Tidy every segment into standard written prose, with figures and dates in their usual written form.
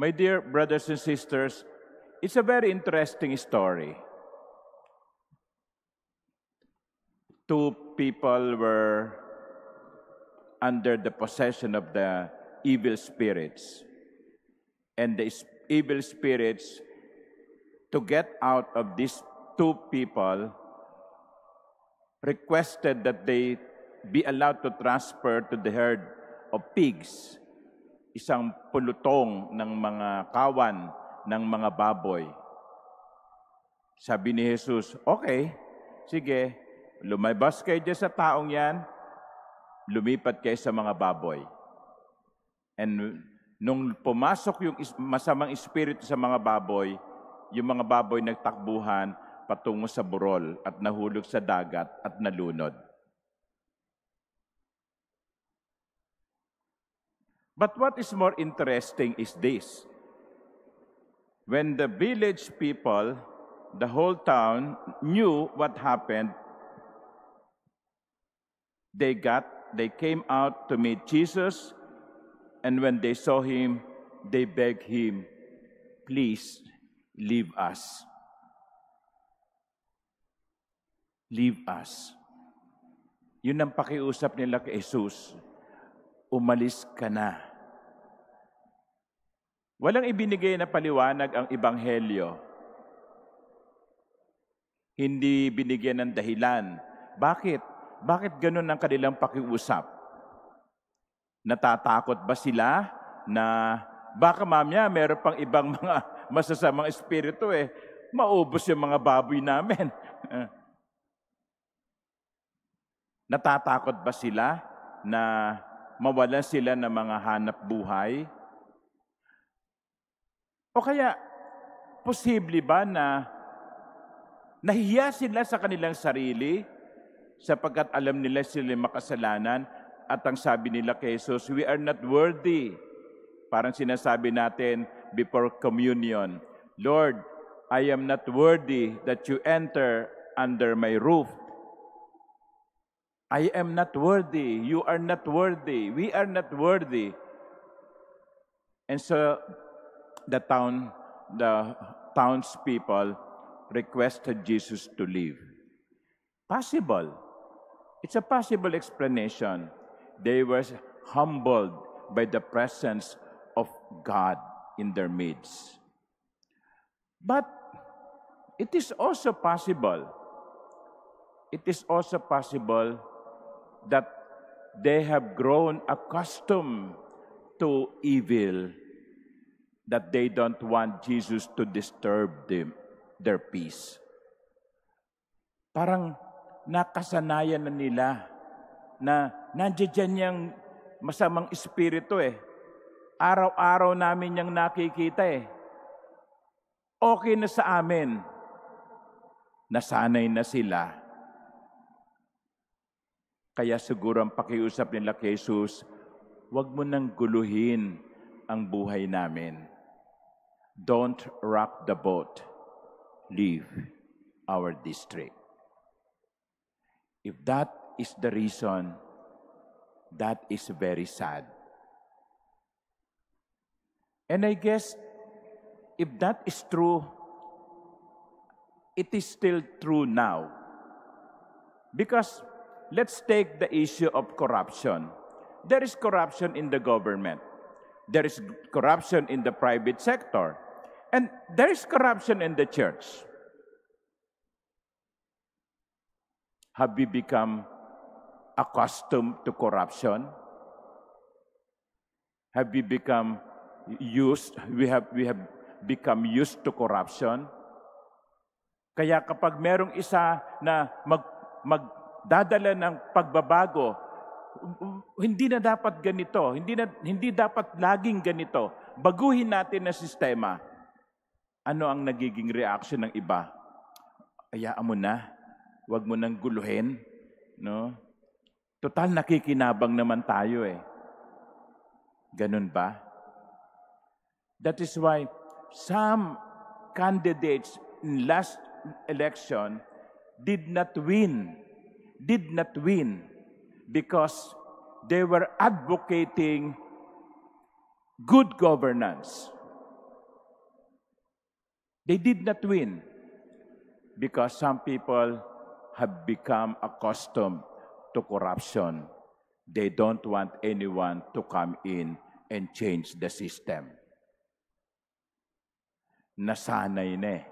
My dear brothers and sisters, it's a very interesting story. Two people were under the possession of the evil spirits. And the evil spirits, to get out of these two people, requested that they be allowed to transfer to the herd of pigs, isang pulutong ng mga kawan ng mga baboy. Sabi ni Jesus, okay, sige, lumabas kayo dyan sa taong yan, lumipat kayo sa mga baboy. And nung pumasok yung masamang espiritu sa mga baboy, yung mga baboy nagtakbuhan patungo sa burol at nahulog sa dagat at nalunod. But what is more interesting is this. When the village people, the whole town, knew what happened, they came out to meet Jesus, and when they saw him, they begged him, please, leave us. Leave us. Yun ang pakiusap nila kay Jesus. Umalis ka na. Walang ibinigay na paliwanag ang Ebanghelyo. Hindi binigyan ng dahilan. Bakit? Bakit ganun ang kanilang pakiusap? Natatakot ba sila na baka mamaya meron pang ibang mga masasamang espiritu maubos yung mga baboy namin? Natatakot ba sila na mawalan sila ng mga hanap buhay? O kaya, posible ba na nahiya sila sa kanilang sarili sapagkat alam nila sila makasalanan at ang sabi nila kay Jesus, we are not worthy. Parang sinasabi natin before communion, Lord, I am not worthy that you enter under my roof. I am not worthy. You are not worthy. We are not worthy. And so the townspeople requested Jesus to leave. Possible. It's a possible explanation. They were humbled by the presence of God in their midst. But it is also possible. It is also possible that they have grown accustomed to evil, that they don't want Jesus to disturb their peace. Parang nakasanayan na nila na nandiyan yung masamang espiritu Araw-araw namin yung nakikita Okay na sa amin. Nasanay na sila. Kaya siguro ang pakiusap nila kay Jesus, huwag mo nang guluhin ang buhay namin. Don't rock the boat. Leave our district. If that is the reason, that is very sad. And I guess, if that is true, it is still true now. Because let's take the issue of corruption. There is corruption in the government. There is corruption in the private sector. And there is corruption in the church. Have we become accustomed to corruption? Have we become used? We have become used to corruption. Kaya kapag merong isa na magdadala ng pagbabago, hindi na dapat ganito, hindi dapat laging ganito. Baguhin natin ang sistema. Ano ang nagiging reaction ng iba? Hayaan mo na, huwag mo nang guluhin, no? Total nakikinabang naman tayo Ganun ba? That is why some candidates in last election did not win because they were advocating good governance. They did not win because some people have become accustomed to corruption. They don't want anyone to come in and change the system. Nasanay na eh.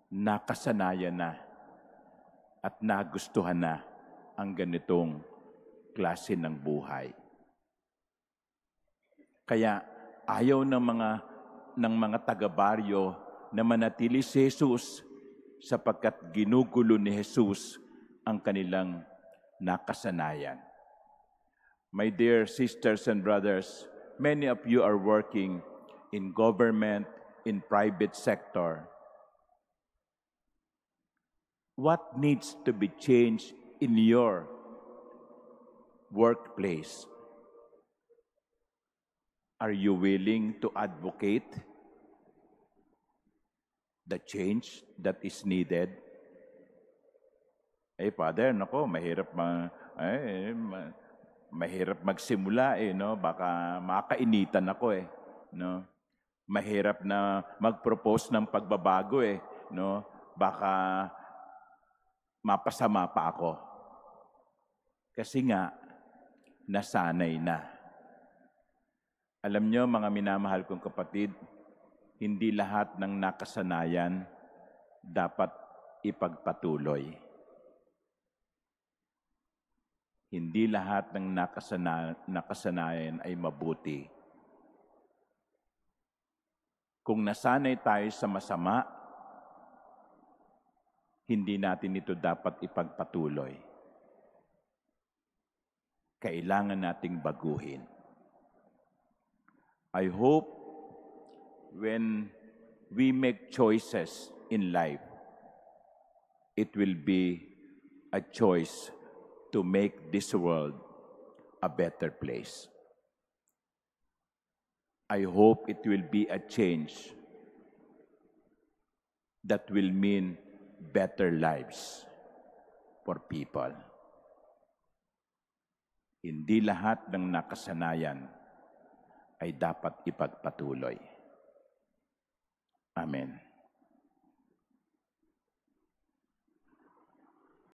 Nakasanayan na at nagustuhan na ang ganitong klase ng buhay. Kaya ayaw ng mga taga-baryo na manatili si Jesus sapagkat ginugulo ni Jesus ang kanilang nakasanayan. My dear sisters and brothers, many of you are working in government, in private sector. What needs to be changed in your workplace? Are you willing to advocate the change that is needed? Father, nako, mahirap magsimula no? Baka makainitan ako no? Mahirap na mag-propose ng pagbabago no? Baka mapasama pa ako. Kasi nga, nasanay na. Alam nyo, mga minamahal kong kapatid, hindi lahat ng nakasanayan dapat ipagpatuloy. Hindi lahat ng nakasanayan ay mabuti. Kung nasanay tayo sa masama, hindi natin ito dapat ipagpatuloy. Kailangan nating baguhin. I hope when we make choices in life, it will be a choice to make this world a better place. I hope it will be a change that will mean better lives for people. Hindi lahat ng nakasanayan ay dapat ipagpatuloy. Amen.